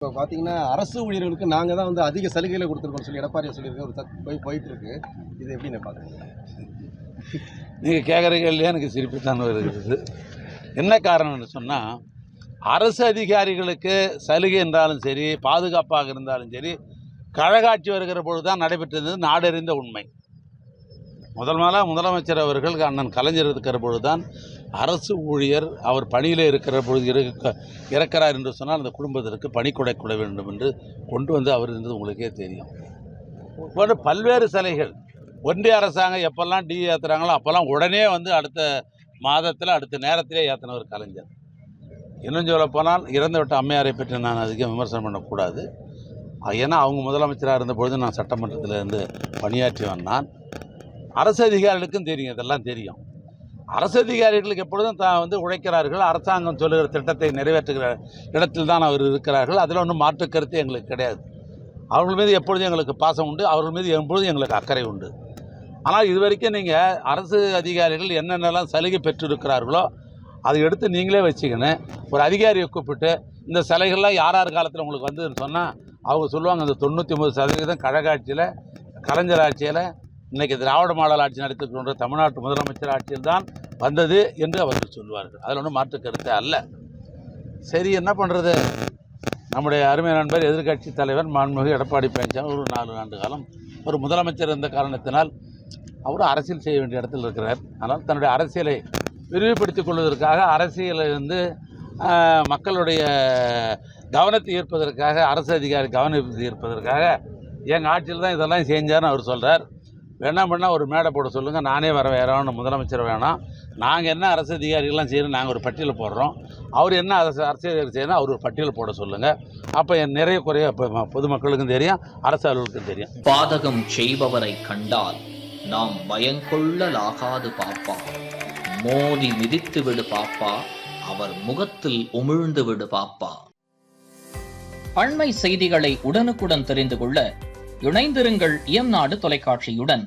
இப்போ பார்த்தீங்கன்னா, அரசு ஊழியர்களுக்கு நாங்க தான் வந்து அதிக சலுகைகளை கொடுத்துருக்கோம்னு சொல்லி எடப்பாடியார் சொல்லியிருக்க ஒரு போயிட்டு இருக்கு. இது எப்படி நான் பார்க்குறீங்க? நீங்கள் கேட்குற கேள்வியே எனக்கு சிரிப்புத்தான் வருகிறது. என்ன காரணம்னு சொன்னால், அரசு அதிகாரிகளுக்கு சலுகை என்றாலும் சரி, பாதுகாப்பாக இருந்தாலும் சரி, கழகாட்சி வருகிற பொழுது தான் நடைபெற்றது நாடறிந்த உண்மை. முதலமைச்சர் அவர்கள் அண்ணன் கலைஞர் இருக்கிற பொழுது தான் அரசு ஊழியர் அவர் பணியில் இருக்கிற பொழுது இறக்கிறார் என்று சொன்னால் அந்த குடும்பத்திற்கு பணி கொடுக்க வேண்டும் என்று கொண்டு வந்து அவர் இருந்தது உங்களுக்கே தெரியும். இப்போ பல்வேறு சலுகைகள் ஒன்றிய அரசாங்கம் எப்பெல்லாம் ஏற்றுறாங்களோ அப்போல்லாம் உடனே வந்து அடுத்த மாதத்தில் அடுத்த நேரத்திலே ஏற்றினவர் கலைஞர். இன்னும் சொல்ல போனால் இறந்துவிட்ட அம்மையாரை பற்றி நான் அதிகம் விமர்சனம் பண்ணக்கூடாது. ஏன்னா அவங்க முதலமைச்சராக இருந்தபொழுது நான் சட்டமன்றத்தில் இருந்து பணியாற்றி வந்தான். அரசு அதிகாரிகளுக்கும் தெரியும், இதெல்லாம் தெரியும். அரசு அதிகாரிகளுக்கு எப்பொழுதும் வந்து உழைக்கிறார்கள். அரசாங்கம் சொல்லுகிற திட்டத்தை நிறைவேற்றுகிற இடத்தில் தான் அவர் இருக்கிறார்கள். அதில் ஒன்றும் மாற்று கருத்து எங்களுக்கு கிடையாது. அவர்கள் மீது எப்பொழுதும் எங்களுக்கு பாசம் உண்டு, அவர்கள் மீது எப்பொழுதும் எங்களுக்கு அக்கறை உண்டு. ஆனால் இதுவரைக்கும் நீங்கள் அரசு அதிகாரிகள் என்னென்னலாம் சலுகை பெற்றிருக்கிறார்களோ அதை எடுத்து நீங்களே வச்சுக்கணும். ஒரு அதிகாரியை கூப்பிட்டு இந்த சலுகைகள்லாம் யார் காலத்தில் உங்களுக்கு வந்ததுன்னு சொன்னால் அவங்க சொல்லுவாங்க, அந்த 99% கழகாட்சியில் கலைஞர் ஆட்சியில் இன்றைக்கி திராவிட மாடல் ஆட்சி நடத்திக்கொண்ட தமிழ்நாட்டு முதலமைச்சர் ஆட்சியில் தான் வந்தது என்று அவர்கள் சொல்வார்கள். அதில் ஒன்றும் மாற்று கருத்து அல்ல. சரி, என்ன பண்ணுறது? நம்முடைய அருமை நண்பர் எதிர்க்கட்சி தலைவர் மாண்புமிகு எடப்பாடி பழனிசாமி ஒரு 4 ஆண்டு காலம் ஒரு முதலமைச்சர் இருந்த காரணத்தினால் அவரும் அரசியல் செய்ய வேண்டிய இடத்தில் இருக்கிறார். ஆனால் தன்னுடைய அரசியலை விரிவுபடுத்திக் கொள்வதற்காக அரசியலிருந்து மக்களுடைய கவனத்தை ஈர்ப்பதற்காக, அரசு அதிகாரி கவனத்தை ஈர்ப்பதற்காக எங்கள் ஆட்சியில் தான் இதெல்லாம் செஞ்சார்னு அவர் சொல்கிறார். வேணாம் பண்ணால் ஒரு மேடை போட சொல்லுங்கள், நானே வேணும், முதலமைச்சர் வேணாம், நாங்கள் என்ன அரசு அதிகாரிகள்லாம் செய்யணும் நாங்கள் ஒரு பட்டியல் போடுறோம், அவர் என்ன அரசு அதிகாரி செய்யணும் அவர் ஒரு பட்டியல் போட சொல்லுங்கள். அப்போ நிறைய குறைய பொதுமக்களுக்கும் தெரியும், அரசு அலுவலருக்கும் தெரியும். பாதகம் செய்பவரை கண்டால் நாம் பயங்கொள்ளலாகாது பாப்பா, மோதி மிதித்து விடு பாப்பா, அவர் முகத்தில் உமிழ்ந்து விடு பாப்பா. அண்மை செய்திகளை உடனுக்குடன் தெரிந்து கொள்ள இணைந்திருங்கள் இயம்நாடு தொலைக்காட்சியுடன்.